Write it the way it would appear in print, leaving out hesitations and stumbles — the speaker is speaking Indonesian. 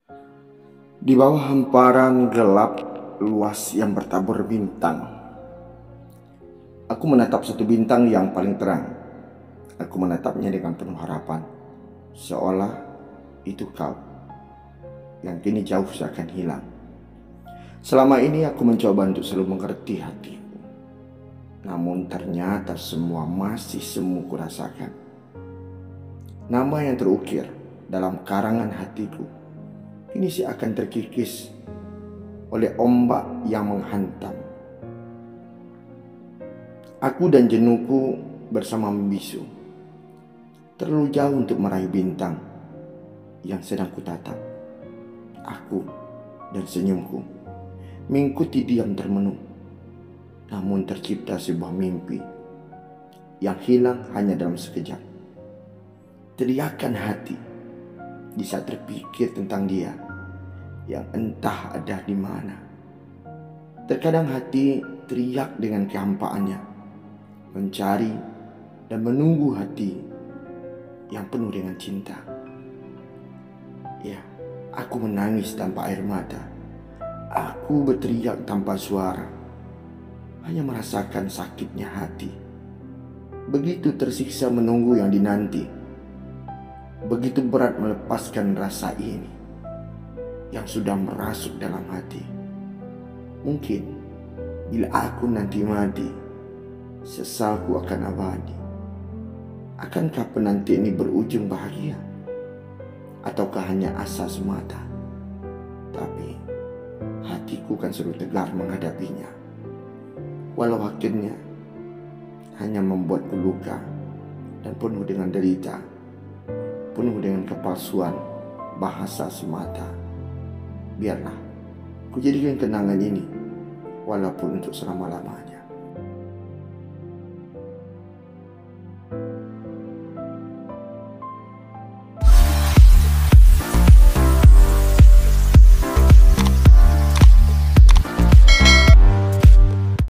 Di bawah hamparan gelap luas yang bertabur bintang, aku menatap satu bintang yang paling terang. Aku menatapnya dengan penuh harapan, seolah itu kau yang kini jauh seakan hilang. Selama ini aku mencoba untuk selalu mengerti hatiku, namun ternyata semua masih semu kurasakan. Nama yang terukir dalam karangan hatiku kini seakan terkikis oleh ombak yang menghantam. Aku dan jenuhku bersama membisu, terlalu jauh untuk meraih bintang yang sedang kutatap. Aku dan senyumku mengikuti diam termenung, namun tercipta sebuah mimpi yang hilang hanya dalam sekejap. Teriakan hati di saat terpikir tentang dia yang entah ada di mana. Terkadang hati teriak dengan kehampaannya, mencari dan menunggu hati yang penuh dengan cinta. Ya, aku menangis tanpa air mata. Aku berteriak tanpa suara, hanya merasakan sakitnya hati. Begitu tersiksa menunggu yang dinanti. Begitu berat melepaskan rasa ini yang sudah merasuk dalam hati. Mungkin bila aku nanti mati, sesalku akan abadi. Akankah penanti ini berujung bahagia? Ataukah hanya asa semata? Tapi hatiku kan selalu tegar menghadapinya, walau akhirnya hanya membuatku luka dan penuh dengan derita, penuh dengan kepalsuan bahasa semata. Biarlah ku jadikan kenangan ini, walaupun untuk selama-lamanya.